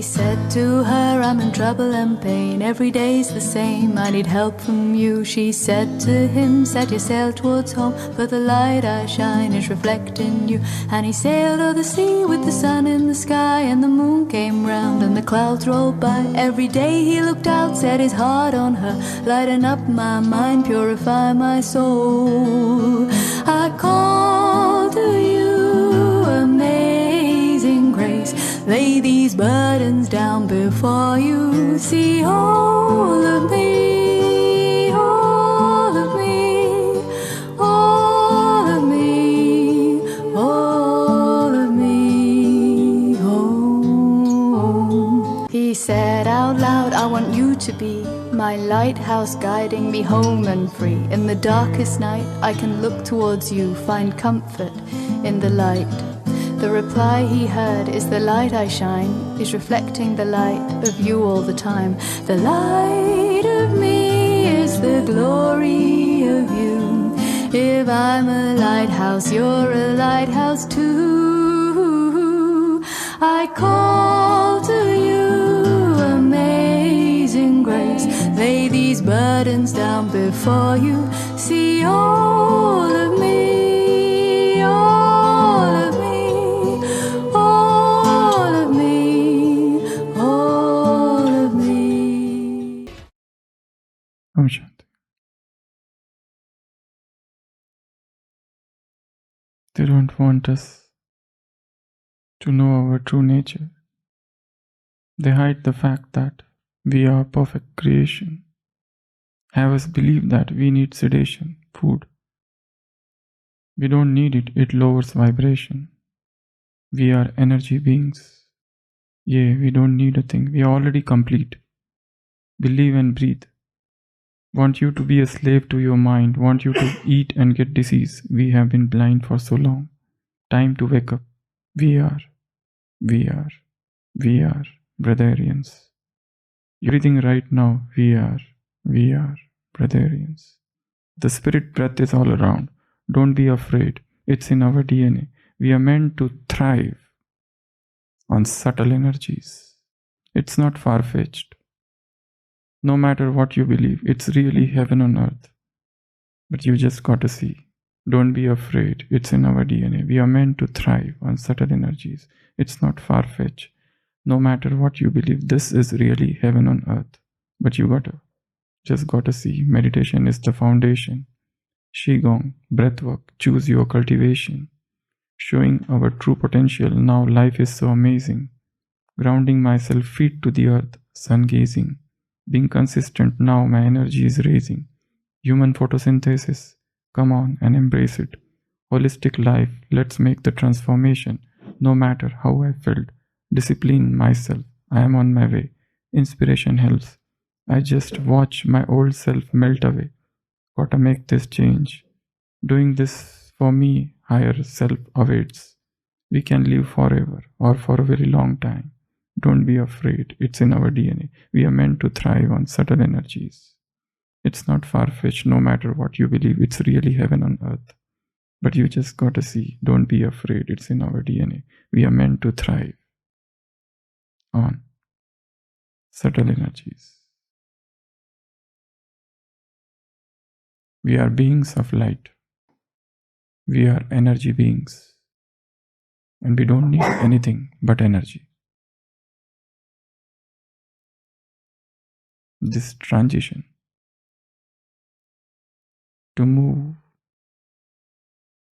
said to her, I'm in trouble and pain, every day's the same, I need help from you. She said to him, set your sail towards home, for the light I shine is reflecting you. And he sailed o'er the sea with the sun in the sky, and the moon came round and the clouds rolled by. Every day he looked out, set his heart on her, lighten up my mind, purify my soul. I call to you, amazing grace, lay these burdens down before you. See all of me, all of me, all of me, all of me. Oh. He said out loud, I want you to be my lighthouse, guiding me home and free. In the darkest night I can look towards you, find comfort in the light. The reply he heard is the light I shine is reflecting the light of you all the time. The light of me is the glory of you. If I'm a lighthouse, you're a lighthouse too. I call to you, amazing grace, lay these burdens down before you. See all of me, all of me, all of me, all of me. Om Shanti. They don't want us to know our true nature. They hide the fact that we are perfect creation. Have us believe that we need sedation, food. We don't need it, it lowers vibration. We are energy beings. Yeah, we don't need a thing, we are already complete. Believe and breathe. Want you to be a slave to your mind, want you to eat and get disease. We have been blind for so long. Time to wake up. We are Brotherians. You're breathing right now. We are Brotherians. The spirit breath is all around. Don't be afraid. It's in our DNA. We are meant to thrive on subtle energies. It's not far-fetched. No matter what you believe, it's really heaven on earth. But you just got to see. Don't be afraid. It's in our DNA. We are meant to thrive on subtle energies. It's not far-fetched. No matter what you believe, this is really heaven on earth. But you just gotta see. Meditation is the foundation. Qigong, breathwork, choose your cultivation. Showing our true potential. Now life is so amazing. Grounding myself, feet to the earth, sun gazing. Being consistent, now my energy is raising. Human photosynthesis, come on and embrace it. Holistic life, let's make the transformation. No matter how I felt, discipline myself, I am on my way. Inspiration helps. I just watch my old self melt away. Gotta make this change. Doing this for me, higher self awaits. We can live forever or for a very long time. Don't be afraid, it's in our DNA. We are meant to thrive on subtle energies. It's not far-fetched, no matter what you believe, it's really heaven on earth. But you just gotta see, don't be afraid, it's in our DNA. We are meant to thrive on subtle energies. We are beings of light. We are energy beings. And we don't need anything but energy. This transition to move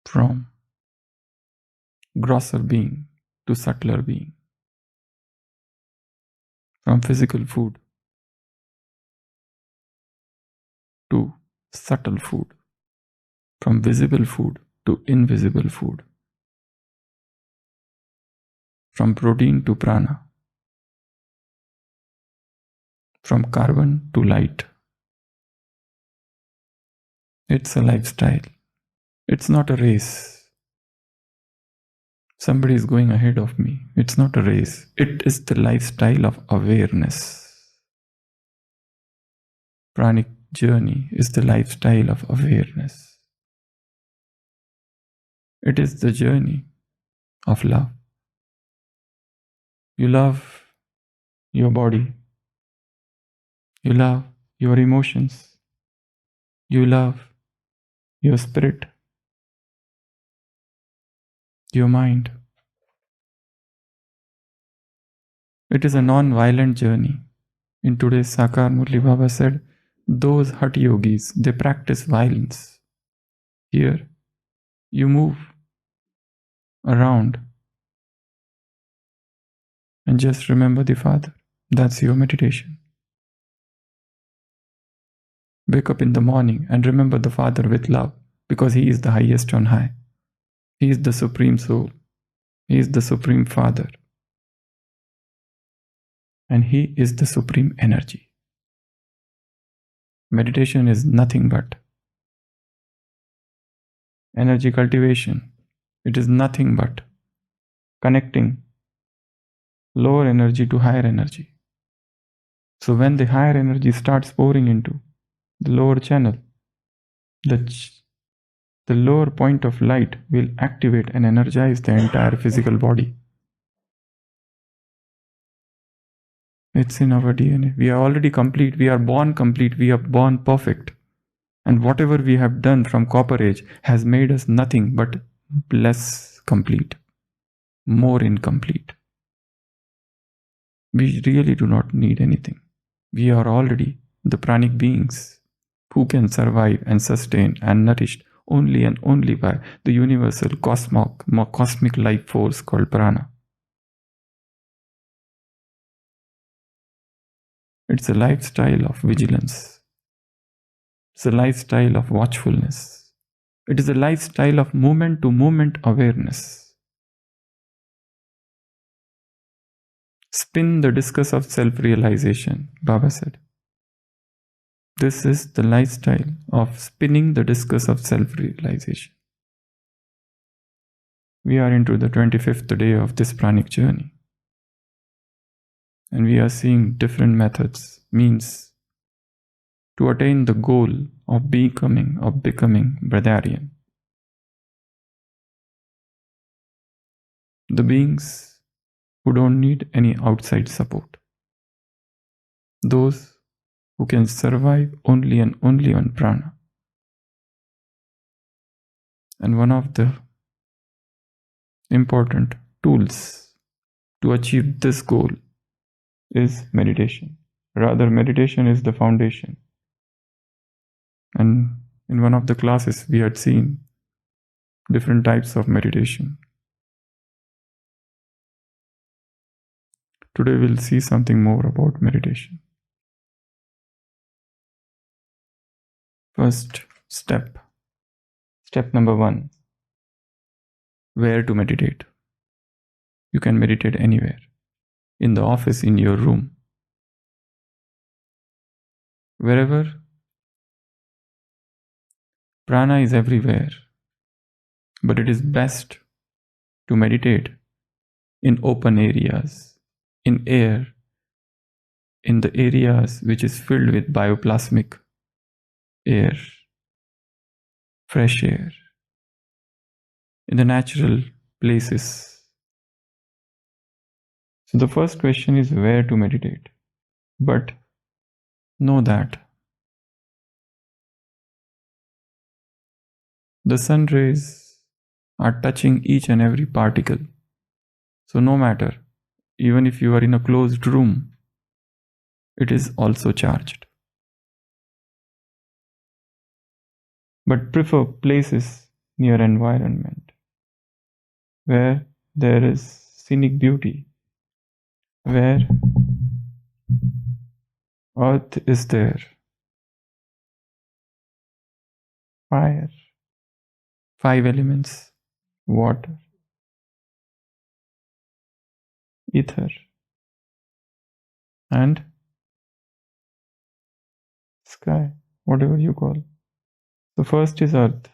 from grosser being to subtler being, from physical food to subtle food, from visible food to invisible food, from protein to prana, from carbon to light. It's a lifestyle. It's not a race. Somebody is going ahead of me. It's not a race. It is the lifestyle of awareness. Pranic journey is the lifestyle of awareness. It is the journey of love. You love your body. You love your emotions. You love your spirit, your mind. It is a non-violent journey. In today's Sakar, Murli Baba said, those Hatha yogis, they practice violence. Here, you move around and just remember the Father. That's your meditation. Wake up in the morning and remember the Father with love, because He is the highest on high. He is the Supreme Soul. He is the Supreme Father. And He is the Supreme Energy. Meditation is nothing but energy cultivation. It is nothing but connecting lower energy to higher energy. So when the higher energy starts pouring into the lower channel, the lower point of light will activate and energize the entire physical body. It's in our DNA. We are already complete. We are born complete. We are born perfect. And whatever we have done from Copper Age has made us nothing but less complete, more incomplete. We really do not need anything. We are already the pranic beings who can survive and sustain and nourished only and only by the universal cosmic life force called Prana. It's a lifestyle of vigilance. It's a lifestyle of watchfulness. It is a lifestyle of moment-to-moment awareness. Spin the discus of self-realization, Baba said. This is the lifestyle of spinning the discus of self-realization. We are into the 25th day of this pranic journey. And we are seeing different methods, means to attain the goal of becoming Brotherian. The beings who don't need any outside support. Those who can survive only and only on Prana. And one of the important tools to achieve this goal is meditation. Rather, meditation is the foundation. And in one of the classes, we had seen different types of meditation. Today, we'll see something more about meditation. First step. Step number 1. Where to meditate? You can meditate anywhere. In the office, in your room. Wherever. Prana is everywhere. But it is best to meditate in open areas, in air, in the areas which is filled with bioplasmic air, fresh air, in the natural places. So the first question is where to meditate. But know that the sun rays are touching each and every particle. So no matter, even if you are in a closed room, it is also charged. But prefer places near environment where there is scenic beauty, where earth is there, fire, 5 elements, water, ether, and sky, whatever you call. The first is earth.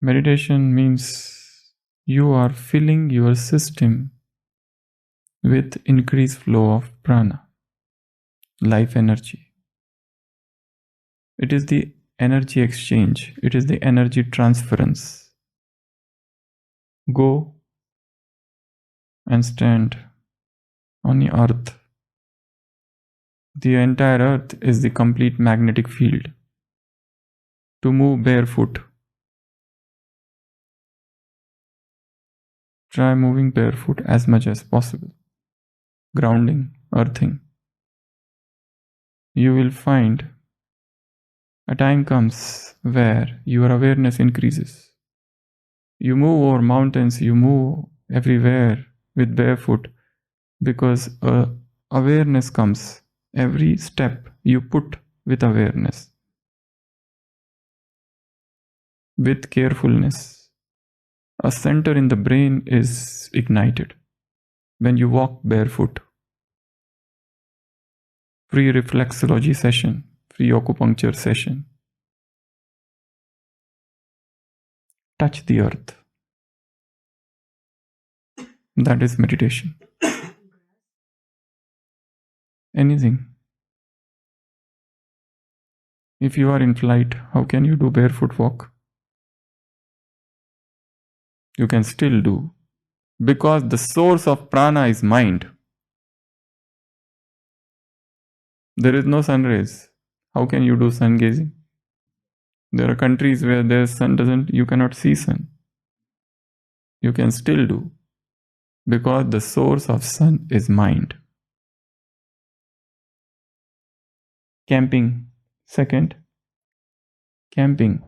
Meditation means you are filling your system with increased flow of prana, life energy. It is the energy exchange. It is the energy transference. Go and stand on the earth. The entire earth is the complete magnetic field. To move barefoot, try moving barefoot as much as possible. Grounding, earthing. You will find a time comes where your awareness increases. You move over mountains, you move everywhere with barefoot because awareness comes. Every step you put with awareness, with carefulness. A center in the brain is ignited when you walk barefoot. Free reflexology session, free acupuncture session. Touch the earth. That is meditation. Anything. If you are in flight, how can you do barefoot walk? You can still do, because the source of prana is mind. There is no sun rays. How can you do sun gazing? There are countries where the sun you cannot see sun. You can still do, because the source of sun is mind. Camping. Second, camping.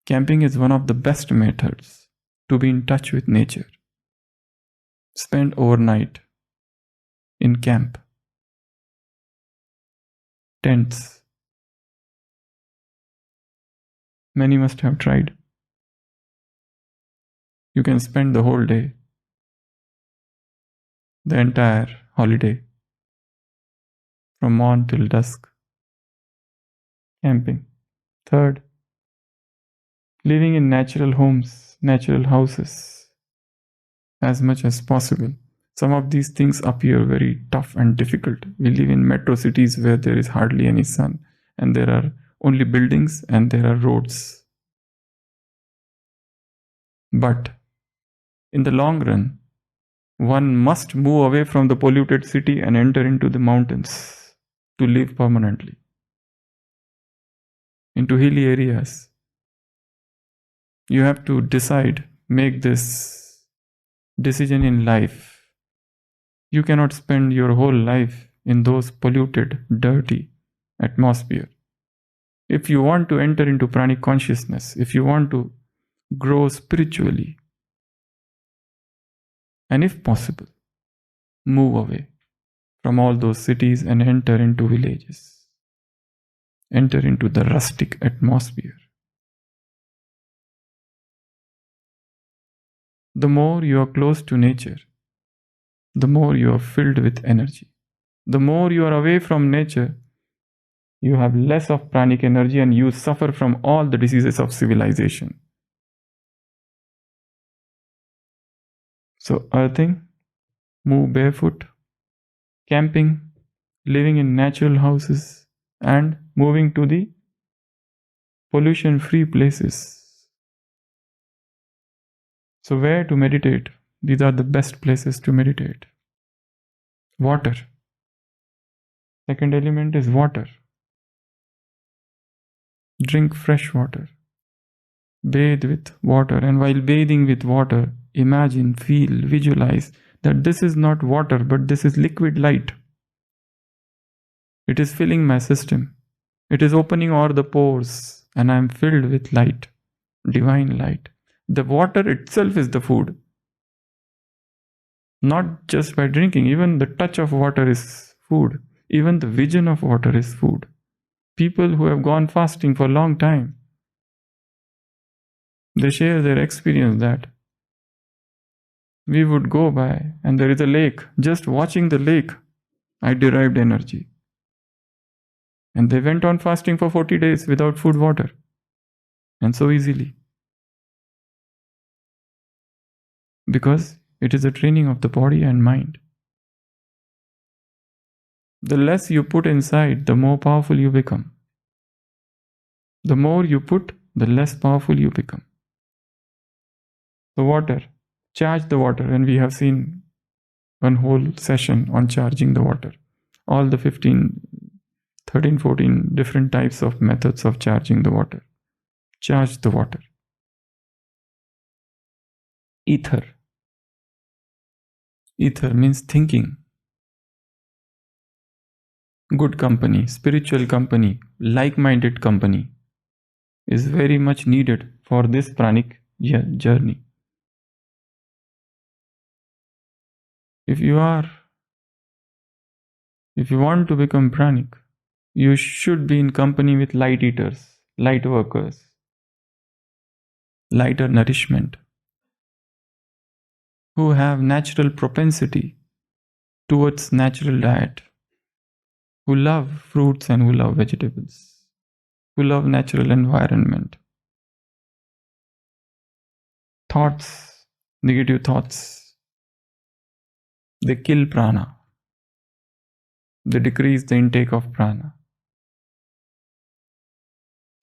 Camping is one of the best methods to be in touch with nature. Spend overnight in camp. Tents. Many must have tried. You can spend the whole day, the entire holiday, from morn till dusk, camping. Third, living in natural homes, natural houses, as much as possible. Some of these things appear very tough and difficult. We live in metro cities where there is hardly any sun, and there are only buildings and there are roads. But in the long run, one must move away from the polluted city and enter into the mountains to live permanently, into hilly areas. You have to decide, make this decision in life. You cannot spend your whole life in those polluted, dirty atmosphere. If you want to enter into pranic consciousness, if you want to grow spiritually, and if possible, move away from all those cities and enter into villages. Enter into the rustic atmosphere. The more you are close to nature, the more you are filled with energy. The more you are away from nature, you have less of pranic energy and you suffer from all the diseases of civilization. So earthing, move barefoot, camping, living in natural houses, and moving to the pollution-free places. So where to meditate? These are the best places to meditate. Water. Second element is water. Drink fresh water. Bathe with water, and while bathing with water, imagine, feel, visualize that this is not water, but this is liquid light. It is filling my system. It is opening all the pores, and I am filled with light, divine light. The water itself is the food. Not just by drinking, even the touch of water is food. Even the vision of water is food. People who have gone fasting for a long time, they share their experience that we would go by and there is a lake. Just watching the lake, I derived energy. And they went on fasting for 40 days without food, water. And so easily. Because it is a training of the body and mind. The less you put inside, the more powerful you become. The more you put, the less powerful you become. The water, charge the water, and we have seen one whole session on charging the water. All the 13, 14 different types of methods of charging the water. Charge the water. Ether. Ether means thinking. Good company, spiritual company, like-minded company is very much needed for this pranic journey. If you want to become pranic, you should be in company with light eaters, light workers, lighter nourishment, who have natural propensity towards natural diet, who love fruits and who love vegetables, who love natural environment. Thoughts, negative thoughts, they kill prana. They decrease the intake of prana.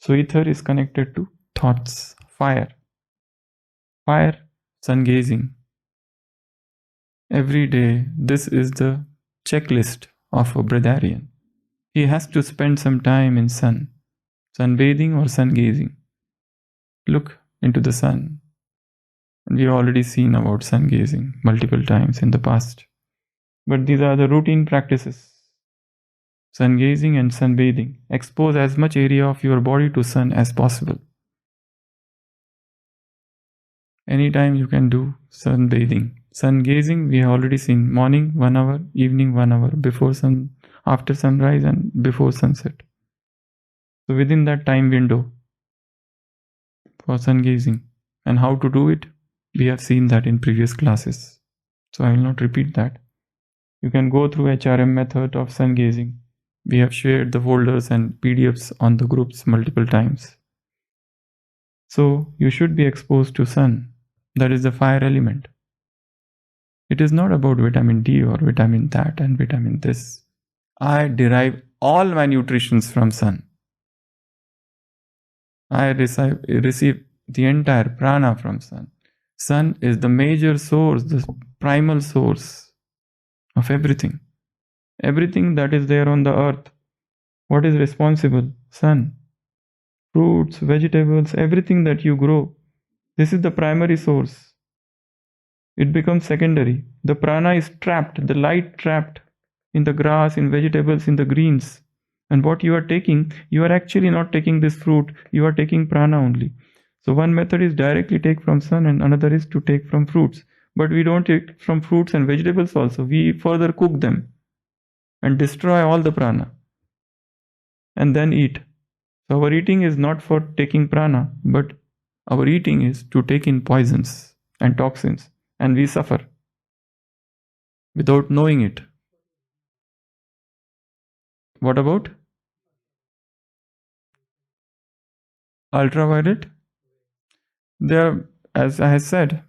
So ether is connected to thoughts. Fire. Fire, sun gazing. Every day, this is the checklist of a Brotherian. He has to spend some time in sun. Sunbathing or sun gazing. Look into the sun. And we've already seen about sun gazing multiple times in the past. But these are the routine practices. Sun gazing and sunbathing. Expose as much area of your body to sun as possible. Anytime you can do sunbathing. Sun gazing, we have already seen morning 1 hour, evening 1 hour, before sun, after sunrise and before sunset. So within that time window for sun gazing. And how to do it, we have seen that in previous classes. So I will not repeat that. You can go through HRM method of sun gazing. We have shared the folders and PDFs on the groups multiple times. So you should be exposed to sun. That is the fire element. It is not about vitamin D or vitamin that and vitamin this. I derive all my nutrition from sun. I receive the entire prana from sun. Sun is the major source, the primal source of everything. Everything that is there on the earth. What is responsible? Sun. Fruits, vegetables, everything that you grow. This is the primary source. It becomes secondary. The prana is trapped, the light trapped in the grass, in vegetables, in the greens. And what you are taking, you are actually not taking this fruit, you are taking prana only. So one method is directly take from sun and another is to take from fruits. But we don't take from fruits and vegetables also. We further cook them and destroy all the prana and then eat. So our eating is not for taking prana, but our eating is to take in poisons and toxins, and we suffer without knowing it. What about ultraviolet? There, as I have said,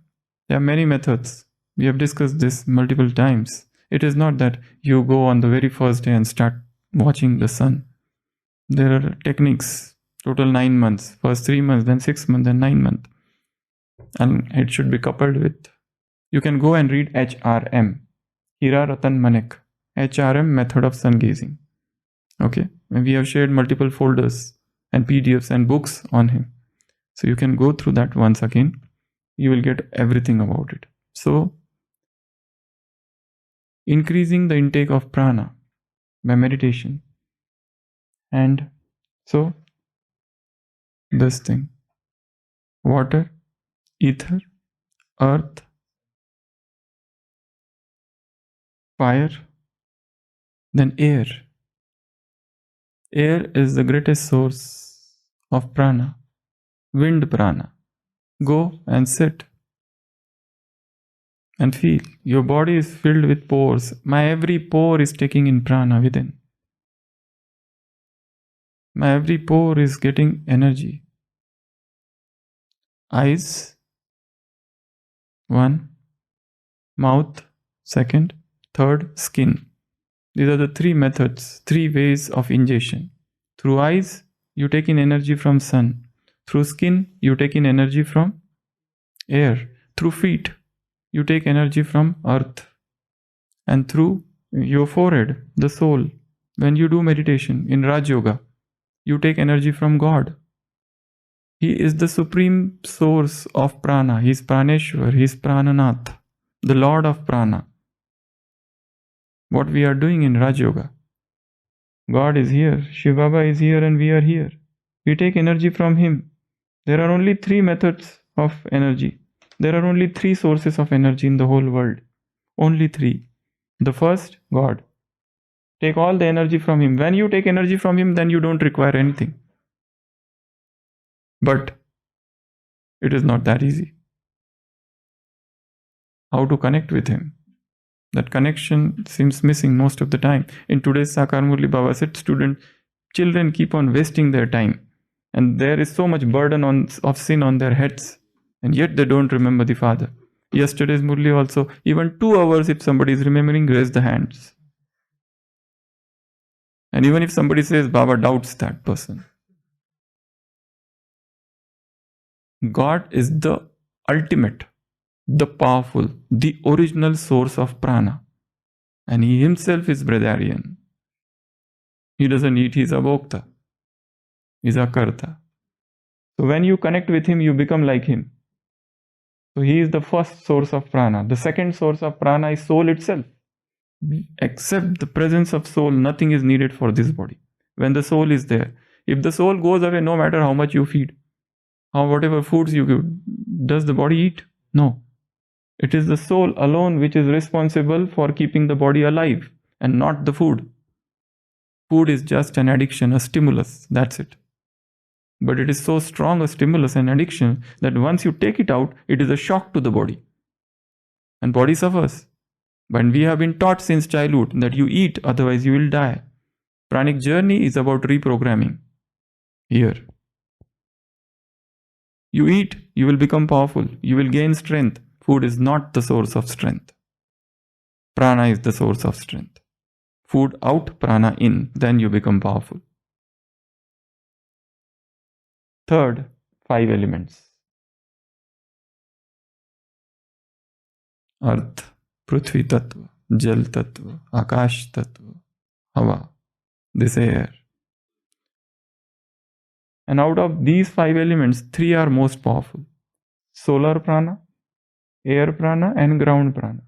there are many methods. We have discussed this multiple times. It is not that you go on the very first day and start watching the sun. There are techniques, total 9 months, first 3 months, then 6 months, then 9 months. And it should be coupled with, you can go and read HRM, Hira Ratan Manek, HRM method of sun gazing. Okay, and we have shared multiple folders and PDFs and books on him. So you can go through that once again. You will get everything about it. So, increasing the intake of prana by meditation. And so, this thing, water, ether, earth, fire, then air. Air is the greatest source of prana, wind prana. Go and sit and feel. Your body is filled with pores. My every pore is taking in prana within. My every pore is getting energy. Eyes, 1. Mouth, 2nd. 3rd, skin. These are the 3 methods, 3 ways of ingestion. Through eyes, you take in energy from sun. Through skin, you take in energy from air. Through feet, you take energy from earth. and through your forehead, the soul. When you do meditation in Rajyoga, you take energy from God. He is the supreme source of prana. He is Praneshwar. He is Prananath, the Lord of prana. What we are doing in Rajyoga. God is here, Shiva Baba is here, and we are here. We take energy from Him. There are only 3 methods of energy. There are only 3 sources of energy in the whole world. Only 3. The first, God. Take all the energy from Him. When you take energy from Him, then you don't require anything. But it is not that easy. How to connect with Him? That connection seems missing most of the time. In today's Sakar Murli, Baba said, children keep on wasting their time. And there is so much burden of sin on their heads. And yet they don't remember the Father. Yesterday's Murli also, even 2 hours if somebody is remembering, raise the hands. And even if somebody says, Baba doubts that person. God is the ultimate, the powerful, the original source of prana. And He Himself is Brotherian. He doesn't eat, He is a Bhokta. He is a Karta. So when you connect with Him, you become like Him. So He is the first source of prana. The second source of prana is soul itself. Except the presence of soul, nothing is needed for this body. When the soul is there, if the soul goes away, no matter how much you feed, or whatever foods you give, does the body eat? No. It is the soul alone which is responsible for keeping the body alive and not the food. Food is just an addiction, a stimulus, that's it. But it is so strong a stimulus and addiction that once you take it out, it is a shock to the body. And body suffers. But we have been taught since childhood that you eat, otherwise you will die. Pranic journey is about reprogramming. Here. You eat, you will become powerful. You will gain strength. Food is not the source of strength. Prana is the source of strength. Food out, prana in. Then you become powerful. Third, 5 elements. Earth, Prithvi Tattva, Jal Tattva, Akash Tattva, Hava, this air. And out of these 5 elements, 3 are most powerful. Solar prana, air prana and ground prana.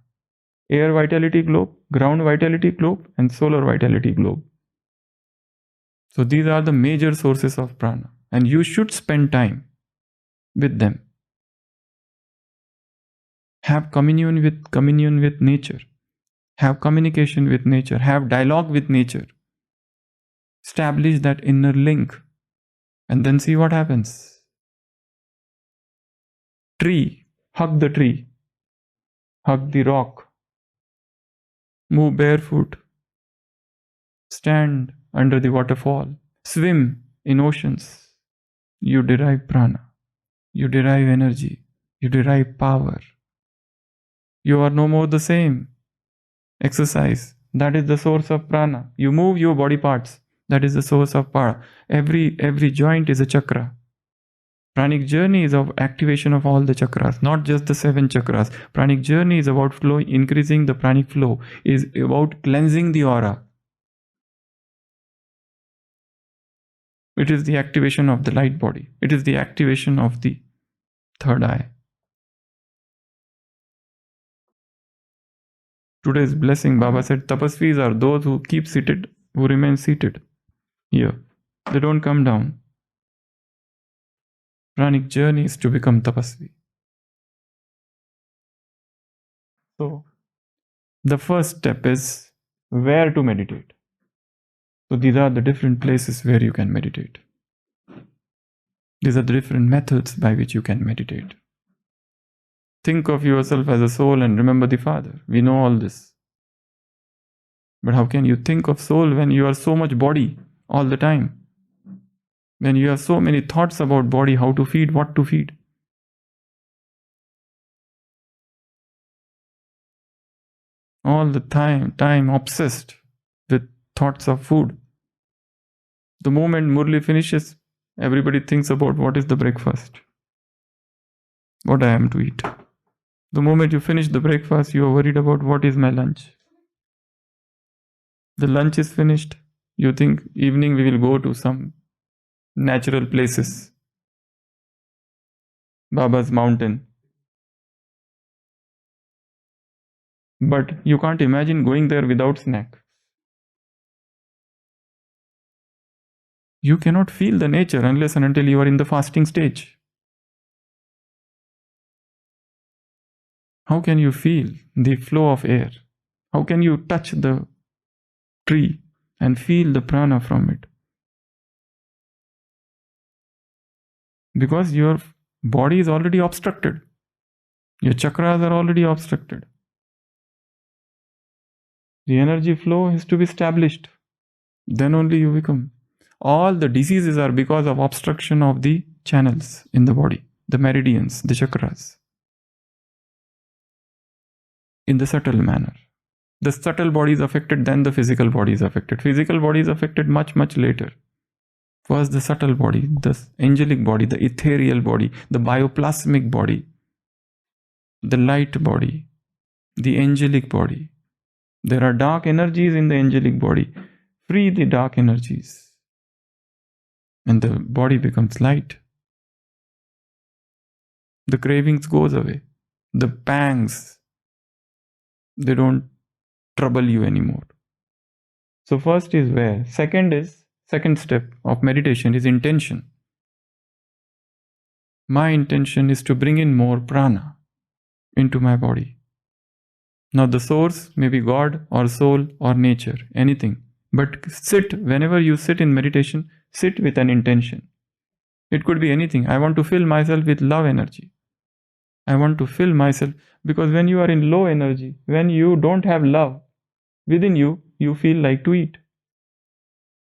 Air vitality globe, ground vitality globe and solar vitality globe. So these are the major sources of prana. And you should spend time with them. Have communion with nature. Have communication with nature. Have dialogue with nature. Establish that inner link. And then see what happens. Tree. Hug the tree. Hug the rock. Move barefoot. Stand under the waterfall. Swim in oceans. You derive prana. You derive energy. You derive power. You are no more the same. Exercise. That is the source of prana. You move your body parts. That is the source of prana. Every joint is a chakra. Pranic journey is of activation of all the chakras, not just the 7 chakras. Pranic journey is about flow, increasing the pranic flow, is about cleansing the aura. It is the activation of the light body. It is the activation of the third eye. Today's blessing, Baba said, tapasvis are those who keep seated, who remain seated. Here. They don't come down. Pranic journey is to become tapasvi. So, the first step is where to meditate. So these are the different places where you can meditate. These are the different methods by which you can meditate. Think of yourself as a soul and remember the Father. We know all this. But how can you think of soul when you are so much body all the time? When you have so many thoughts about body, how to feed, what to feed. All the time obsessed with thoughts of food. The moment Murli finishes, everybody thinks about what is the breakfast. What I am to eat. The moment you finish the breakfast, you are worried about what is my lunch. The lunch is finished. You think evening we will go to some natural places. Baba's mountain. But you can't imagine going there without snack. You cannot feel the nature unless and until you are in the fasting stage. How can you feel the flow of air? How can you touch the tree and feel the prana from it? Because your body is already obstructed. Your chakras are already obstructed. The energy flow has to be established. Then only you become. All the diseases are because of obstruction of the channels in the body, the meridians, the chakras. In the subtle manner. The subtle body is affected, then the physical body is affected. Physical body is affected much, much later. First the subtle body, the angelic body, the ethereal body, the bioplasmic body, the light body, the angelic body. There are dark energies in the angelic body. Free the dark energies. And the body becomes light. The cravings goes away. The pangs, they don't trouble you anymore. So first is where. Second step of meditation is intention. My intention is to bring in more prana into my body. Now the source may be God or soul or nature, anything. But whenever you sit in meditation, sit with an intention. It could be anything. I want to fill myself with love energy. I want to fill myself, because when you are in low energy, when you don't have love within you, you feel like to eat.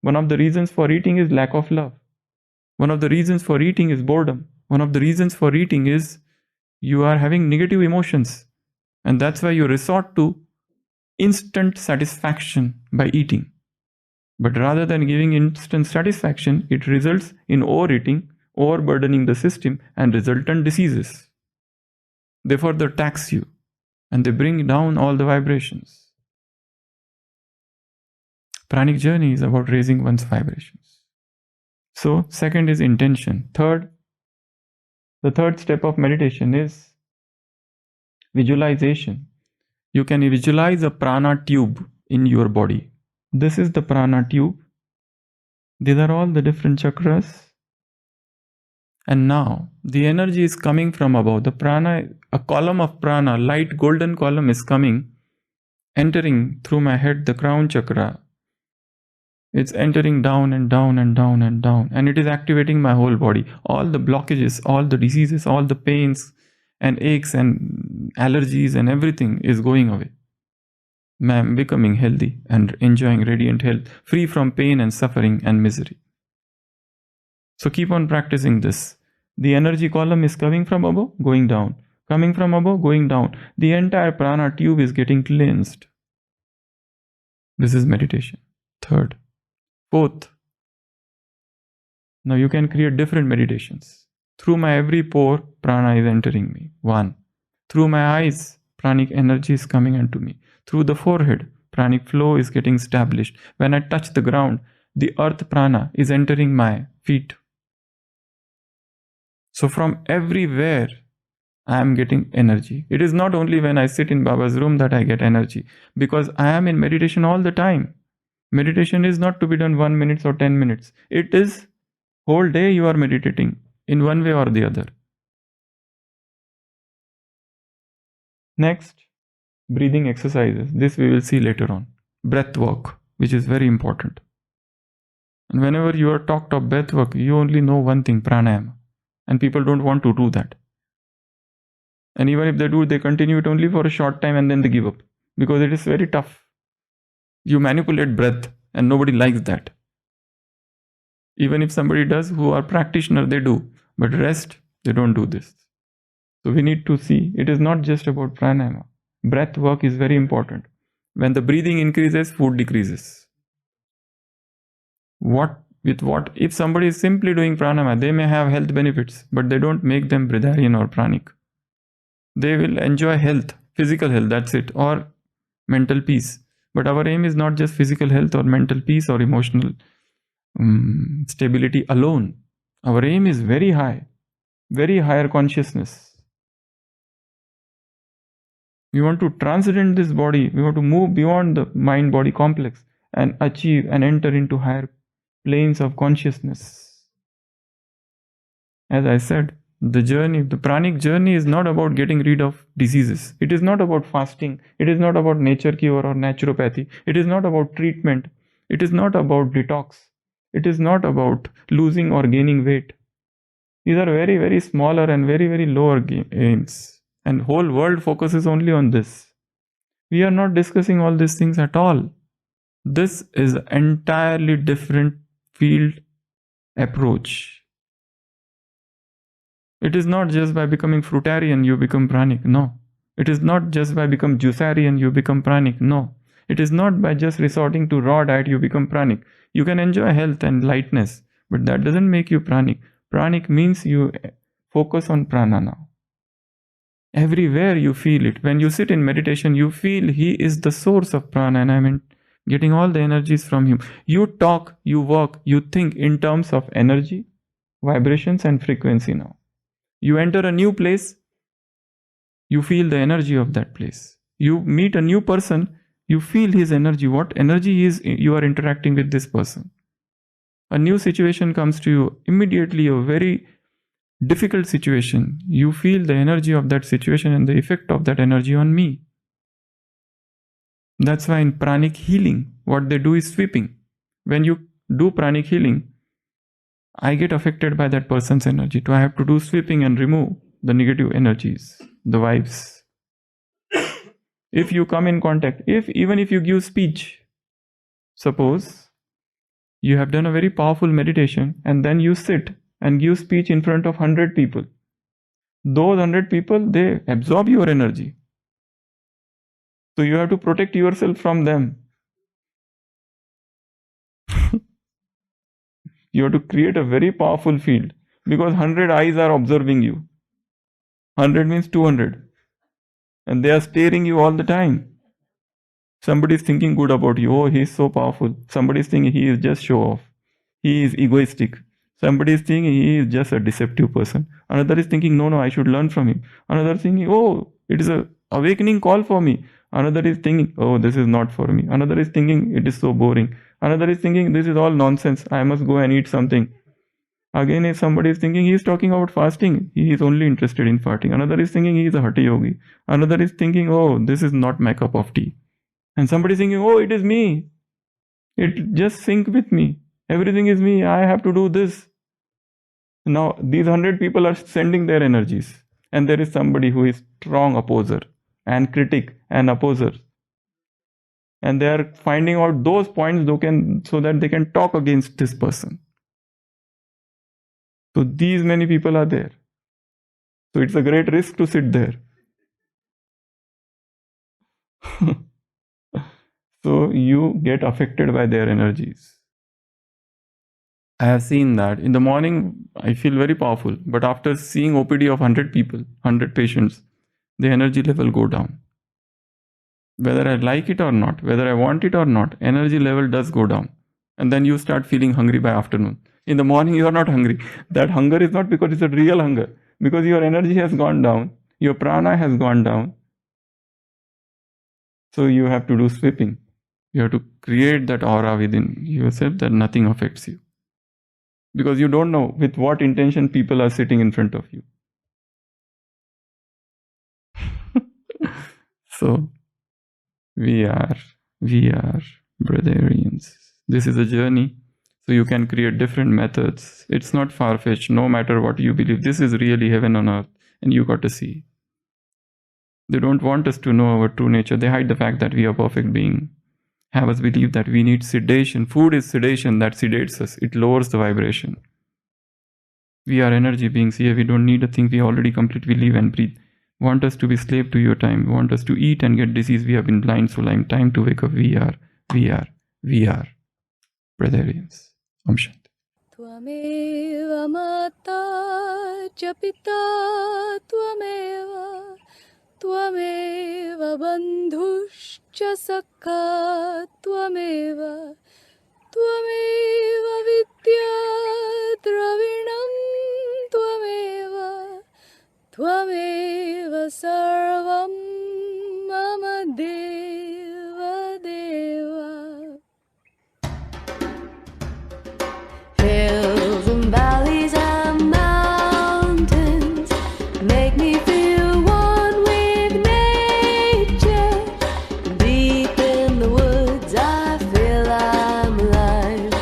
One of the reasons for eating is lack of love. One of the reasons for eating is boredom. One of the reasons for eating is you are having negative emotions. And that's why you resort to instant satisfaction by eating. But rather than giving instant satisfaction, it results in overeating, overburdening the system, and resultant diseases. They further tax you and they bring down all the vibrations. Pranic journey is about raising one's vibrations. So, second is intention. The third step of meditation is visualization. You can visualize a prana tube in your body. This is the prana tube. These are all the different chakras. And now the energy is coming from above. The prana, a column of prana, light golden column is coming, entering through my head, the crown chakra. It's entering down and down and down and down. And it is activating my whole body. All the blockages, all the diseases, all the pains and aches and allergies and everything is going away. I am becoming healthy and enjoying radiant health, free from pain and suffering and misery. So keep on practicing this. The energy column is coming from above, going down. Coming from above, going down. The entire prana tube is getting cleansed. This is meditation. Third. Fourth. Now you can create different meditations. Through my every pore, prana is entering me. 1. Through my eyes, pranic energy is coming into me. Through the forehead, pranic flow is getting established. When I touch the ground, the earth prana is entering my feet. So from everywhere, I am getting energy. It is not only when I sit in Baba's room that I get energy, because I am in meditation all the time. Meditation is not to be done 1 minute or 10 minutes. It is whole day you are meditating in one way or the other. Next, breathing exercises. This we will see later on. Breath work, which is very important. And whenever you are talked of breath work, you only know one thing, pranayama. And people don't want to do that. And even if they do, they continue it only for a short time and then they give up. Because it is very tough. You manipulate breath and nobody likes that. Even if somebody does, who are practitioners, they do. But rest, they don't do this. So we need to see, it is not just about pranayama. Breath work is very important. When the breathing increases, food decreases. If somebody is simply doing pranayama, they may have health benefits, but they don't make them Brotherian or Pranic. They will enjoy health, physical health, that's it, or mental peace. But our aim is not just physical health or mental peace or emotional stability alone. Our aim is very high, very higher consciousness. We want to transcend this body. We want to move beyond the mind-body complex and achieve and enter into higher planes of consciousness. As I said, the journey, the pranic journey is not about getting rid of diseases. It is not about fasting. It is not about nature cure or naturopathy. It is not about treatment. It is not about detox. It is not about losing or gaining weight. These are very, very smaller and very, very lower aims. And whole world focuses only on this. We are not discussing all these things at all. This is an entirely different field approach. It is not just by becoming fruitarian you become pranic. No. It is not just by becoming juicarian you become pranic. No. It is not by just resorting to raw diet you become pranic. You can enjoy health and lightness, but that doesn't make you pranic. Pranic means you focus on prana now. Everywhere you feel it. When you sit in meditation, you feel he is the source of prana, and I mean getting all the energies from him. You talk, you walk, you think in terms of energy, vibrations and frequency now. You enter a new place, you feel the energy of that place. You meet a new person, you feel his energy. What energy is you are interacting with this person. A new situation comes to you, immediately a very difficult situation. You feel the energy of that situation and the effect of that energy on me. That's why in pranic healing, what they do is sweeping. When you do pranic healing, I get affected by that person's energy. So I have to do sweeping and remove the negative energies, the vibes. If you come in contact, even if you give speech, suppose you have done a very powerful meditation and then you sit and give speech in front of 100 people. Those 100 people, they absorb your energy. So you have to protect yourself from them. You have to create a very powerful field because 100 eyes are observing you. 100 means 200. And they are staring you all the time. Somebody is thinking good about you. Oh, he is so powerful. Somebody is thinking he is just show off. He is egoistic. Somebody is thinking he is just a deceptive person. Another is thinking, no, I should learn from him. Another is thinking, oh, it is a awakening call for me. Another is thinking, oh, this is not for me. Another is thinking, it is so boring. Another is thinking, this is all nonsense. I must go and eat something. Again, if somebody is thinking he is talking about fasting, he is only interested in fasting. Another is thinking he is a Hatha yogi. Another is thinking, oh, this is not my cup of tea. And somebody is thinking, oh, it is me. It just sync with me. Everything is me. I have to do this. Now, these 100 people are sending their energies. And there is somebody who is strong opposer and critic and opposer. And they are finding out those points so that they can talk against this person. So these many people are there. So it's a great risk to sit there. So you get affected by their energies. I have seen that. In the morning, I feel very powerful. But after seeing OPD of 100 people, 100 patients, the energy level go down. Whether I like it or not, whether I want it or not, energy level does go down. And then you start feeling hungry by afternoon. In the morning, you are not hungry. That hunger is not because it's a real hunger. Because your energy has gone down. Your prana has gone down. So you have to do sweeping. You have to create that aura within yourself that nothing affects you. Because you don't know with what intention people are sitting in front of you. So, we are Brotherians. This is a journey. So you can create different methods. It's not far-fetched, no matter what you believe. This is really heaven on earth. And you got to see. They don't want us to know our true nature. They hide the fact that we are perfect being. Have us believe that we need sedation. Food is sedation that sedates us. It lowers the vibration. We are energy beings here. We don't need a thing. We already completely live and breathe. Want us to be slave to your time. Want us to eat and get disease. We have been blind, so time to wake up. We are Brotherians. Om Shanti. Tvameva mata cha pita tvameva bandhushcha च सखा त्वमेव त्वमेव विद्या द्रविणं त्वमेव त्वमेव सर्वं मम देव देव. Hills and valleys and mountains make me feel one with nature. Deep in the woods I feel I'm alive.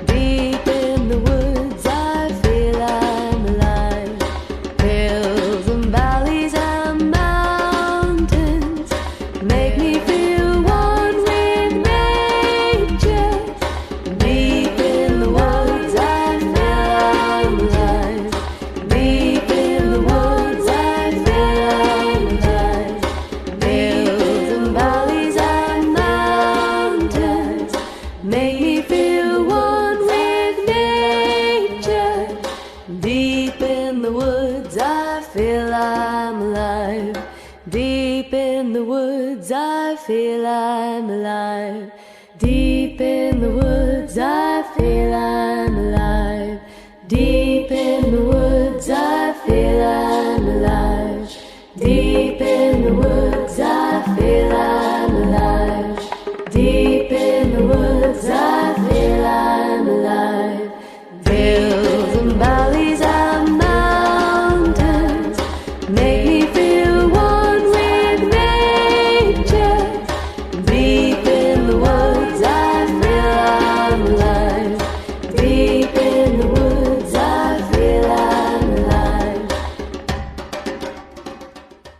Deep in the woods I feel I'm alive. Hills and valleys and mountains make me feel one with nature. Deep in the woods I feel I'm alive. Deep in the woods I feel I'm alive. Hills and valleys and mountains make me feel one with nature. Deep in the woods I feel I'm alive. Deep in the woods I feel I'm alive. Deep in the woods I feel I'm